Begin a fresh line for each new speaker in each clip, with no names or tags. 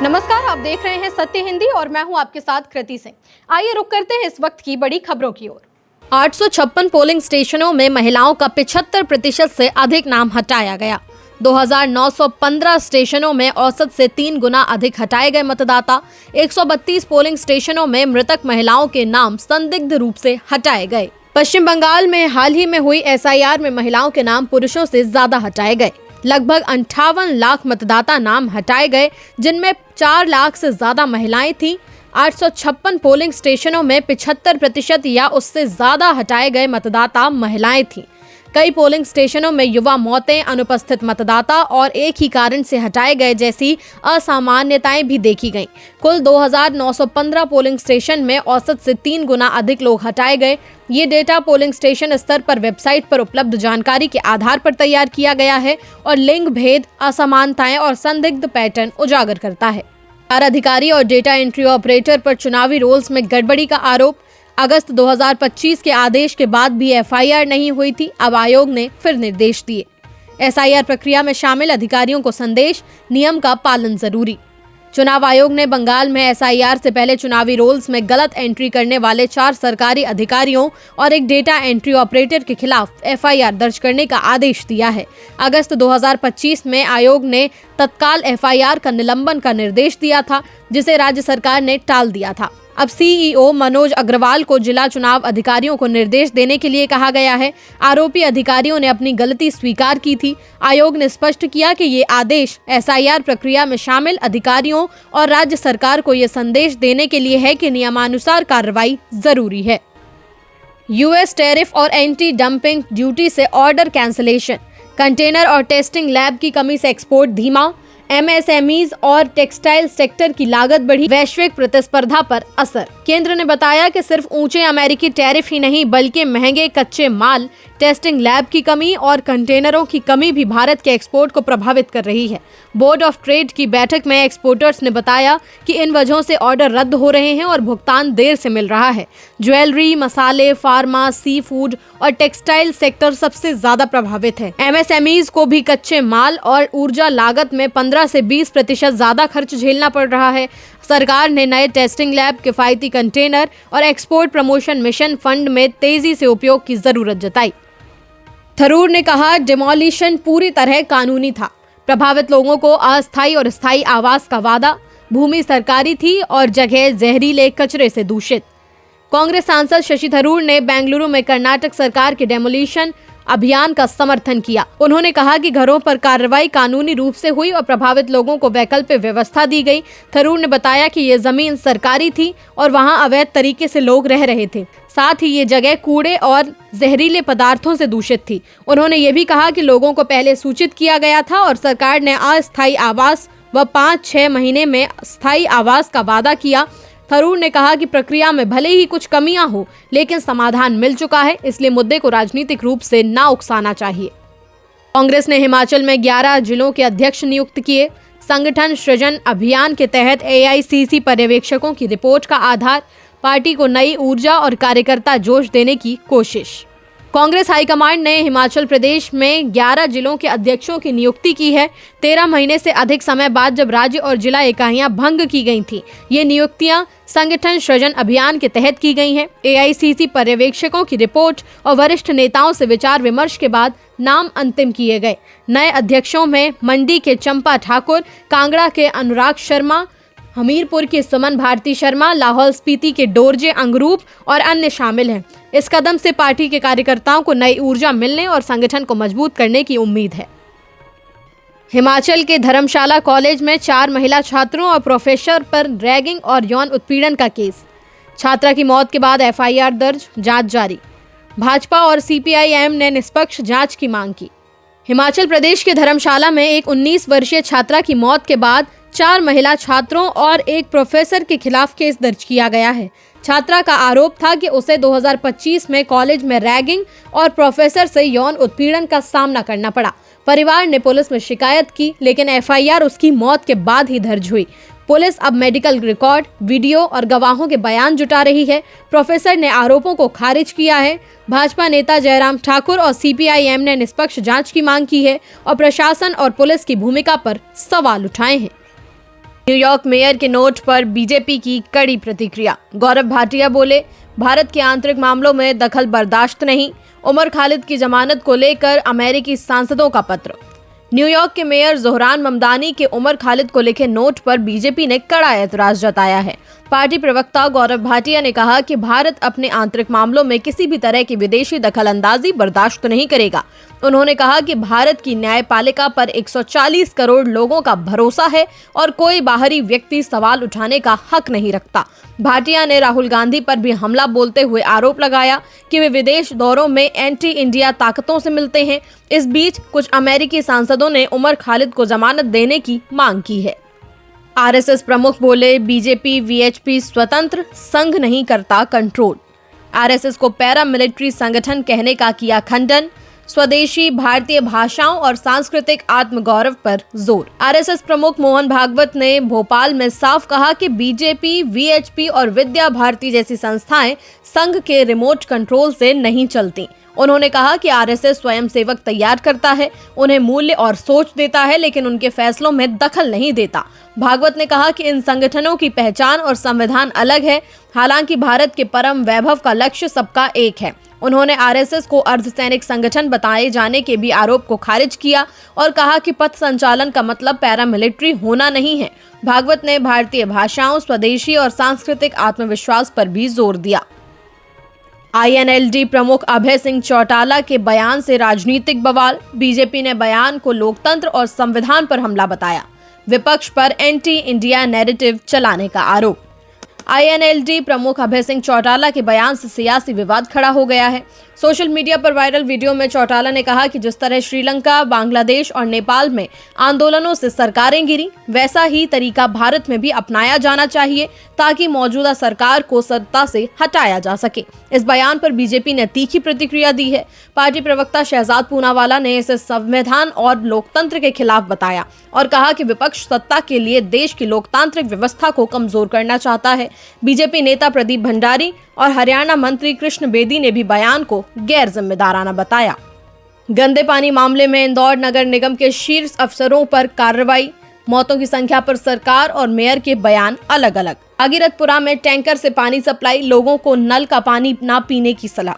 नमस्कार, आप देख रहे हैं सत्य हिंदी और मैं हूं आपके साथ कृति सिंह। आइए रुक करते हैं इस वक्त की बड़ी खबरों की ओर। 856 पोलिंग स्टेशनों में महिलाओं का 75% से अधिक नाम हटाया गया। 2915 स्टेशनों में औसत से 3 गुना अधिक हटाए गए मतदाता। 132 पोलिंग स्टेशनों में मृतक महिलाओं के नाम संदिग्ध रूप से हटाए गए। पश्चिम बंगाल में हाल ही में हुई SIR में महिलाओं के नाम पुरुषों से ज्यादा हटाए गए। लगभग 58 लाख मतदाता नाम हटाए गए, जिनमें 4 लाख से ज्यादा महिलाएं थीं। 856 पोलिंग स्टेशनों में 75% या उससे ज्यादा हटाए गए मतदाता महिलाएं थीं। कई पोलिंग स्टेशनों में युवा मौतें, अनुपस्थित मतदाता और एक ही कारण से हटाए गए जैसी असामान्यताएं भी देखी गईं। कुल 2915 पोलिंग स्टेशन में औसत से 3 गुना अधिक लोग हटाए गए। ये डेटा पोलिंग स्टेशन स्तर पर वेबसाइट पर उपलब्ध जानकारी के आधार पर तैयार किया गया है और लिंग भेद, असमानताएं और संदिग्ध पैटर्न उजागर करता है। अधिकारी और डेटा एंट्री ऑपरेटर पर चुनावी रोल्स में गड़बड़ी का आरोप। अगस्त 2025 के आदेश के बाद भी FIR नहीं हुई थी। अब आयोग ने फिर निर्देश दिए। SIR प्रक्रिया में शामिल अधिकारियों को संदेश, नियम का पालन जरूरी। चुनाव आयोग ने बंगाल में SIR से पहले चुनावी रोल्स में गलत एंट्री करने वाले 4 सरकारी अधिकारियों और एक डेटा एंट्री ऑपरेटर के खिलाफ FIR दर्ज करने का आदेश दिया है। अगस्त 2025 में आयोग ने तत्काल FIR का निलंबन का निर्देश दिया था, जिसे राज्य सरकार ने टाल दिया था। अब CEO मनोज अग्रवाल को जिला चुनाव अधिकारियों को निर्देश देने के लिए कहा गया है। आरोपी अधिकारियों ने अपनी गलती स्वीकार की थी। आयोग ने स्पष्ट किया कि ये आदेश SIR प्रक्रिया में शामिल अधिकारियों और राज्य सरकार को ये संदेश देने के लिए है कि नियमानुसार कार्रवाई जरूरी है। US टैरिफ और एंटी डंपिंग ड्यूटी से ऑर्डर कैंसिलेशन। कंटेनर और टेस्टिंग लैब की कमी से एक्सपोर्ट धीमा। MSMEs और टेक्सटाइल सेक्टर की लागत बढ़ी। वैश्विक प्रतिस्पर्धा पर असर। केंद्र ने बताया कि सिर्फ ऊंचे अमेरिकी टैरिफ ही नहीं बल्कि महंगे कच्चे माल, टेस्टिंग लैब की कमी और कंटेनरों की कमी भी भारत के एक्सपोर्ट को प्रभावित कर रही है। बोर्ड ऑफ ट्रेड की बैठक में एक्सपोर्टर्स ने बताया कि इन वजहों से ऑर्डर रद्द हो रहे हैं और भुगतान देर से मिल रहा है। ज्वेलरी, मसाले, फार्मा, सी फूड और टेक्सटाइल सेक्टर सबसे ज्यादा प्रभावित है। MSMEs को भी कच्चे माल और ऊर्जा लागत में 15 से 20% ज्यादा खर्च झेलना पड़ रहा है। सरकार ने नए टेस्टिंग लैब, किफायती कंटेनर और एक्सपोर्ट प्रमोशन मिशन फंड में तेजी से उपयोग की जरूरत जताई। थरूर ने कहा, डिमोलिशन पूरी तरह कानूनी था। प्रभावित लोगों को अस्थायी और स्थायी आवास का वादा। भूमि सरकारी थी और जगह जहरीले कचरे से दूषित। कांग्रेस सांसद शशि थरूर ने बेंगलुरु में कर्नाटक सरकार के डेमोलिशन अभियान का समर्थन किया। उन्होंने कहा कि घरों पर कार्रवाई कानूनी रूप से हुई और प्रभावित लोगों को वैकल्पिक व्यवस्था दी गई। थरूर ने बताया कि ये जमीन सरकारी थी और वहां अवैध तरीके से लोग रह रहे थे। साथ ही ये जगह कूड़े और जहरीले पदार्थों से दूषित थी। उन्होंने ये भी कहा कि लोगों को पहले सूचित किया गया था और सरकार ने अस्थायी आवास व 5-6 महीने में स्थायी आवास का वादा किया। थरूर ने कहा कि प्रक्रिया में भले ही कुछ कमियां हो, लेकिन समाधान मिल चुका है, इसलिए मुद्दे को राजनीतिक रूप से ना उकसाना चाहिए। कांग्रेस ने हिमाचल में 11 जिलों के अध्यक्ष नियुक्त किए। संगठन सृजन अभियान के तहत AICC पर्यवेक्षकों की रिपोर्ट का आधार। पार्टी को नई ऊर्जा और कार्यकर्ता जोश देने की कोशिश। कांग्रेस हाईकमांड ने हिमाचल प्रदेश में 11 जिलों के अध्यक्षों की नियुक्ति की है। 13 महीने से अधिक समय बाद जब राज्य और जिला इकाइयां भंग की गई थी। ये नियुक्तियां संगठन सृजन अभियान के तहत की गई हैं। AICC पर्यवेक्षकों की रिपोर्ट और वरिष्ठ नेताओं से विचार विमर्श के बाद नाम अंतिम किए गए। नए अध्यक्षों में मंडी के चंपा ठाकुर, कांगड़ा के अनुराग शर्मा, हमीरपुर की सुमन भारती शर्मा, लाहौल स्पीति के डोरजे अंगरूप और अन्य शामिल हैं। इस कदम से पार्टी के कार्यकर्ताओं को नई ऊर्जा मिलने और संगठन को मजबूत करने की उम्मीद है। हिमाचल के धर्मशाला कॉलेज में 4 महिला छात्रों और प्रोफेसर पर रैगिंग और यौन उत्पीड़न का केस। छात्रा की मौत के बाद FIR दर्ज, जांच जारी। भाजपा और CPIM ने निष्पक्ष जांच की मांग की। हिमाचल प्रदेश के धर्मशाला में एक 19 वर्षीय छात्रा की मौत के बाद 4 महिला छात्रों और एक प्रोफेसर के खिलाफ केस दर्ज किया गया है। छात्रा का आरोप था कि उसे 2025 में कॉलेज में रैगिंग और प्रोफेसर से यौन उत्पीड़न का सामना करना पड़ा। परिवार ने पुलिस में शिकायत की, लेकिन FIR उसकी मौत के बाद ही दर्ज हुई। पुलिस अब मेडिकल रिकॉर्ड, वीडियो और गवाहों के बयान जुटा रही है। प्रोफेसर ने आरोपों को खारिज किया है। भाजपा नेता जयराम ठाकुर और CPIM ने निष्पक्ष जांच की मांग की है और प्रशासन और पुलिस की भूमिका पर सवाल उठाए हैं। न्यूयॉर्क मेयर के नोट पर बीजेपी की कड़ी प्रतिक्रिया। गौरव भाटिया बोले, भारत के आंतरिक मामलों में दखल बर्दाश्त नहीं। उमर खालिद की जमानत को लेकर अमेरिकी सांसदों का पत्र। न्यूयॉर्क के मेयर जोहरान ममदानी के उमर खालिद को लिखे नोट पर बीजेपी ने कड़ा ऐतराज जताया है। पार्टी प्रवक्ता गौरव भाटिया ने कहा कि भारत अपने आंतरिक मामलों में किसी भी तरह की विदेशी दखलंदाजी बर्दाश्त नहीं करेगा। उन्होंने कहा कि भारत की न्यायपालिका पर 140 करोड़ लोगों का भरोसा है और कोई बाहरी व्यक्ति सवाल उठाने का हक नहीं रखता। भाटिया ने राहुल गांधी पर भी हमला बोलते हुए आरोप लगाया कि वे विदेश दौरों में एंटी इंडिया ताकतों से मिलते हैं। इस बीच कुछ अमेरिकी सांसदों ने उमर खालिद को जमानत देने की मांग की है। आरएसएस प्रमुख बोले, बीजेपी वीएचपी स्वतंत्र, संघ नहीं करता कंट्रोल। आरएसएस को पैरामिलिट्री संगठन कहने का किया खंडन। स्वदेशी भारतीय भाषाओं और सांस्कृतिक आत्मगौरव पर जोर। आरएसएस प्रमुख मोहन भागवत ने भोपाल में साफ कहा कि बीजेपी, वीएचपी और विद्या भारती जैसी संस्थाएं संघ के रिमोट कंट्रोल से नहीं चलती। उन्होंने कहा कि आरएसएस स्वयं सेवक तैयार करता है, उन्हें मूल्य और सोच देता है, लेकिन उनके फैसलों में दखल नहीं देता। भागवत ने कहा कि इन संगठनों की पहचान और संविधान अलग है, हालांकि भारत के परम वैभव का लक्ष्य सबका एक है। उन्होंने आरएसएस को अर्धसैनिक संगठन बताए जाने के भी आरोप को खारिज किया और कहा कि पथ संचालन का मतलब पैरामिलिट्री होना नहीं है। भागवत ने भारतीय भाषाओं, स्वदेशी और सांस्कृतिक आत्मविश्वास पर भी जोर दिया। आईएनएलडी प्रमुख अभय सिंह चौटाला के बयान से राजनीतिक बवाल। बीजेपी ने बयान को लोकतंत्र और संविधान पर हमला बताया। विपक्ष पर एंटी इंडिया नैरेटिव चलाने का आरोप। आईएनएलडी प्रमुख अभय सिंह चौटाला के बयान से सियासी विवाद खड़ा हो गया है। सोशल मीडिया पर वायरल वीडियो में चौटाला ने कहा कि जिस तरह श्रीलंका, बांग्लादेश और नेपाल में आंदोलनों से सरकारें गिरी, वैसा ही तरीका भारत में भी अपनाया जाना चाहिए ताकि मौजूदा सरकार को सत्ता से हटाया जा सके। इस बयान पर बीजेपी ने तीखी प्रतिक्रिया दी है। पार्टी प्रवक्ता शहजाद पूनावाला ने इसे संविधान और लोकतंत्र के खिलाफ बताया और कहा कि विपक्ष सत्ता के लिए देश की लोकतांत्रिक व्यवस्था को कमजोर करना चाहता है। बीजेपी नेता प्रदीप भंडारी और हरियाणा मंत्री कृष्ण बेदी ने भी बयान को गैर जिम्मेदाराना बताया। गंदे पानी मामले में इंदौर नगर निगम के शीर्ष अफसरों पर कार्रवाई। मौतों की संख्या पर सरकार और मेयर के बयान अलग अलग। भागीरथपुरा में टैंकर से पानी सप्लाई, लोगों को नल का पानी न पीने की सलाह।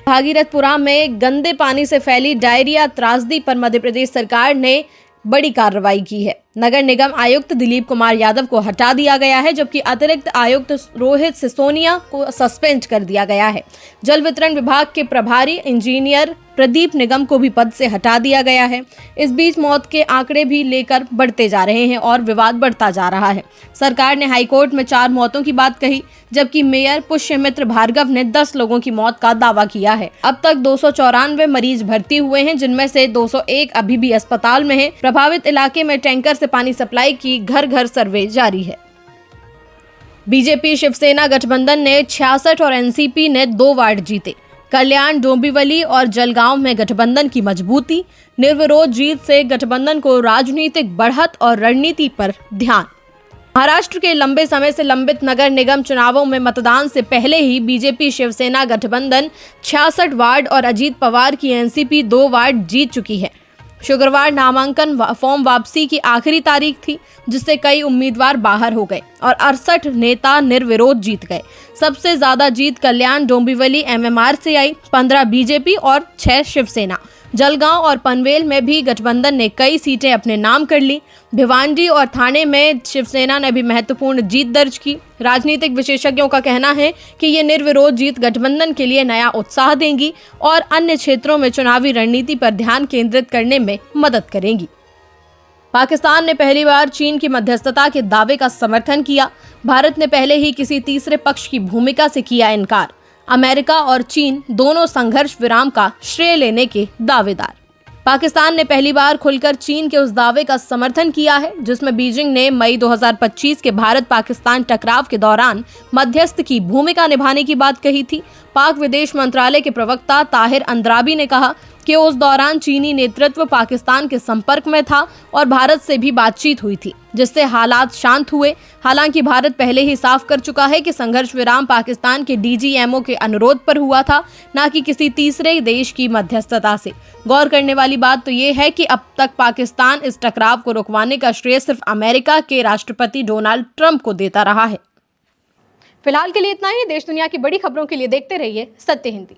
भागीरथपुरा में गंदे पानी से फैली डायरिया त्रासदी पर मध्य प्रदेश सरकार ने बड़ी कार्रवाई की है। नगर निगम आयुक्त दिलीप कुमार यादव को हटा दिया गया है, जबकि अतिरिक्त आयुक्त रोहित सिसोनिया को सस्पेंड कर दिया गया है। जल वितरण विभाग के प्रभारी इंजीनियर प्रदीप निगम को भी पद से हटा दिया गया है। इस बीच मौत के आंकड़े भी लेकर बढ़ते जा रहे हैं और विवाद बढ़ता जा रहा है। सरकार ने हाईकोर्ट में 4 मौतों की बात कही, जबकि मेयर पुष्यमित्र भार्गव ने 10 लोगों की मौत का दावा किया है। अब तक 294 मरीज भर्ती हुए हैं, जिनमें से 201 अभी भी अस्पताल में हैं। प्रभावित इलाके में टैंकर से पानी सप्लाई की घर घर सर्वे जारी है। बीजेपी शिवसेना गठबंधन ने 66 और एनसीपी ने 2 वार्ड जीते। कल्याण, डोंबिवली और जलगांव में गठबंधन की मजबूती। निर्विरोध जीत से गठबंधन को राजनीतिक बढ़त और रणनीति पर ध्यान। महाराष्ट्र के लंबे समय से लंबित नगर निगम चुनावों में मतदान से पहले ही बीजेपी शिवसेना गठबंधन 66 वार्ड और अजीत पवार की एनसीपी 2 वार्ड जीत चुकी है। शुक्रवार नामांकन फॉर्म वापसी की आखिरी तारीख थी, जिससे कई उम्मीदवार बाहर हो गए और 68 नेता निर्विरोध जीत गए। सबसे ज्यादा जीत कल्याण, डोंबिवली, एमएमआर से आई, 15 बीजेपी और 6 शिवसेना। जलगांव और पनवेल में भी गठबंधन ने कई सीटें अपने नाम कर ली। भिवांडी और ठाणे में शिवसेना ने भी महत्वपूर्ण जीत दर्ज की। राजनीतिक विशेषज्ञों का कहना है कि ये निर्विरोध जीत गठबंधन के लिए नया उत्साह देंगी और अन्य क्षेत्रों में चुनावी रणनीति पर ध्यान केंद्रित करने में मदद करेंगी। पाकिस्तान ने पहली बार चीन की मध्यस्थता के दावे का समर्थन किया। भारत ने पहले ही किसी तीसरे पक्ष की भूमिका से किया इनकार। अमेरिका और चीन दोनों संघर्ष विराम का श्रेय लेने के दावेदार। पाकिस्तान ने पहली बार खुलकर चीन के उस दावे का समर्थन किया है जिसमें बीजिंग ने मई 2025 के भारत पाकिस्तान टकराव के दौरान मध्यस्थ की भूमिका निभाने की बात कही थी। पाक विदेश मंत्रालय के प्रवक्ता ताहिर अंद्राबी ने कहा कि कि उस दौरान चीनी नेतृत्व पाकिस्तान के संपर्क में था और भारत से भी बातचीत हुई थी, जिससे हालात शांत हुए। हालांकि भारत पहले ही साफ कर चुका है कि संघर्ष विराम पाकिस्तान के डीजीएमओ के अनुरोध पर हुआ था, न कि किसी तीसरे देश की मध्यस्थता से। गौर करने वाली बात तो ये है कि अब तक पाकिस्तान इस टकराव को रुकवाने का श्रेय सिर्फ अमेरिका के राष्ट्रपति डोनाल्ड ट्रंप को देता रहा है। फिलहाल के लिए इतना ही। देश दुनिया की बड़ी खबरों के लिए देखते रहिए सत्य हिंदी।